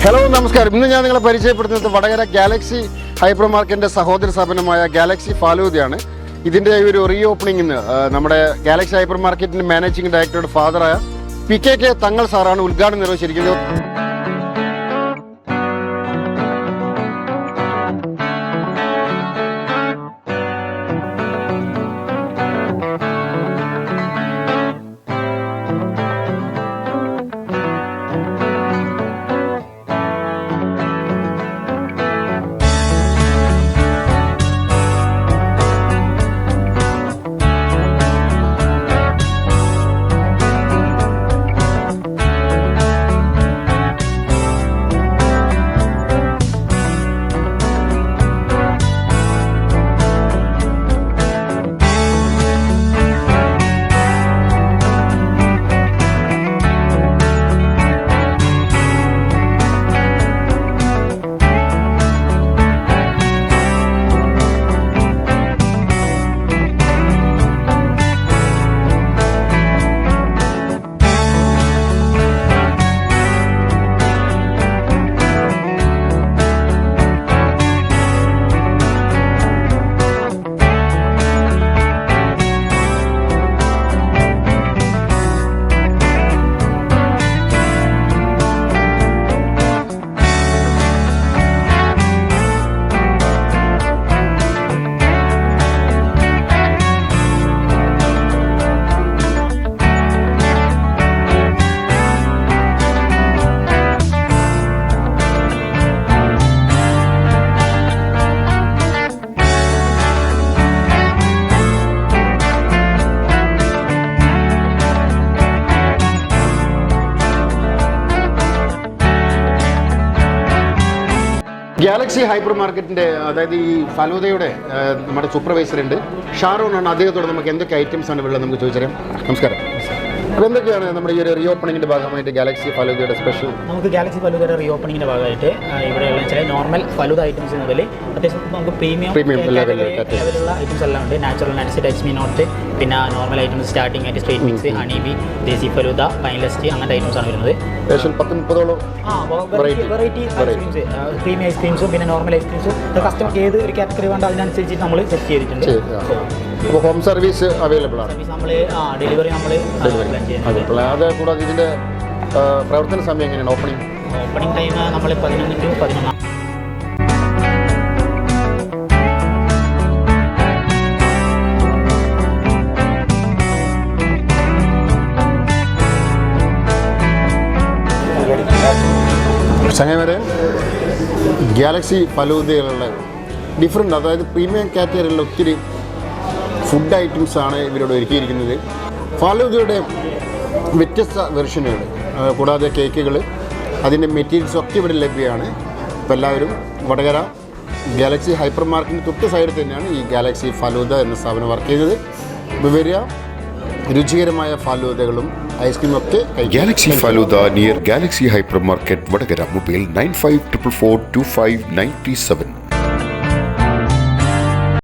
Hello നമസ്കാരം. ഇന്ന് ഞാൻ നിങ്ങളെ പരിചയപ്പെടുത്തുന്നത് വടകര ഗാലക്സി ഹൈപ്പർ മാർക്കറ്റിൻ്റെ സഹോദര സ്ഥാപനമായ ഗാലക്സി ഫാലൂദയാണ്. ഇതിൻ്റെ ഒരു റീ ഓപ്പണിംഗ് ഇന്ന് നമ്മുടെ ഗാലക്സി ഹൈപ്പർ മാർക്കറ്റിൻ്റെ മാനേജിംഗ് ഡയറക്ടറുടെ ഫാദറായ PK തങ്ങൾ സാറാണ് ഉദ്ഘാടനം നിർവഹിച്ചിരിക്കുന്നത്. ഗാലക്സി ഹൈപ്പർ മാർക്കറ്റിൻ്റെ അതായത് ഈ ഫലൂദയുടെ നമ്മുടെ സൂപ്പർവൈസർ ഉണ്ട്, ഷാറൂൺ ആണ്. അദ്ദേഹത്തോട് നമുക്ക് എന്തൊക്കെ ഐറ്റംസ് ആണ് ഉള്ളത് നമുക്ക് ചോദിച്ചറിയാം. നമസ്കാരം. അപ്പോൾ എന്തൊക്കെയാണ് നമ്മുടെ ഈ ഒരു റീ ഓപ്പണിങ്ങിൻ്റെ ഭാഗമായിട്ട് ഗാലക്സി ഫലൂദയുടെ സ്പെഷ്യൽ? നമുക്ക് ഗാലക്സി ഫലൂദയുടെ റീ ഓപ്പണിങ്ങിൻ്റെ ഭാഗമായിട്ട് ഇവിടെയുള്ള ചില നോർമൽ ഫലൂദ ഐറ്റംസ് മുതൽ അത്യാവശ്യം നമുക്ക് പ്രീമിയം ലെവലുള്ള ഐറ്റംസ് എല്ലാം ഉണ്ട്. നാച്ചുറൽ നട്ട്സ്, ഡച്ച് മീ നോട്ട്, പിന്നെ നോർമൽ ഐറ്റംസ് സ്റ്റാർട്ടിംഗ് ആയിട്ട് street mix, honeybee, desi falooda, പൈൻലെസ്റ്റ് അങ്ങനത്തെ ഐറ്റംസ് ആണ് വരുന്നത്. ഏകദേശം 10-30ഓളം വെറൈറ്റി ഐസ്ക്രീംസ്, പ്രീമിയം ഐസ്ക്രീംസും പിന്നെ നോർമൽ ഐസ്ക്രീംസും കസ്റ്റമർക്ക് ഏത് ഒരു കാറ്റഗറി വേണ്ട അതിനനുസരിച്ച് നമ്മൾ സെറ്റ് ചെയ്തിട്ടുണ്ട്. അപ്പോൾ ഹോം സർവീസ് അവൈലബിൾ ആണ്. നമ്മൾ ഡെലിവറി നമ്മൾ അത് കൂടാതെ ഇതിൻ്റെ പ്രവർത്തന സമയം എങ്ങനെയാണ്? ഓപ്പണിംഗ് ടൈം നമ്മൾ 11 to 11. ചങ്ങായിമാരെ, ഗാലക്സി ഫലൂദയിലുള്ള ഡിഫറെൻ്റ്, അതായത് പ്രീമിയം കാറ്റഗറിയിലുള്ള ഒത്തിരി ഫുഡ് ഐറ്റംസ് ആണ് ഇവരോട് ഒരുക്കിയിരിക്കുന്നത്. ഫലൂദയുടെ വ്യത്യസ്ത വെർഷനുകൾ കൂടാതെ കേക്കുകൾ, അതിൻ്റെ മെറ്റീരിയൽസ് ഒക്കെ ഇവിടെ ലഭ്യമാണ്. അപ്പോൾ എല്ലാവരും വടകര ഗാലക്സി ഹൈപ്പർ മാർക്കറ്റിൻ്റെ തൊട്ട് സൈഡിൽ തന്നെയാണ് ഈ ഗാലക്സി ഫലൂദ എന്ന സ്ഥാപനം വർക്ക് ചെയ്യുന്നത്. വരിക, രുചികരമായ ഫലൂദകളും ഐസ്ക്രീം ഒക്കെ. Galaxy Faluda near Galaxy Hypermarket, Vadagara. Mobile 95442597.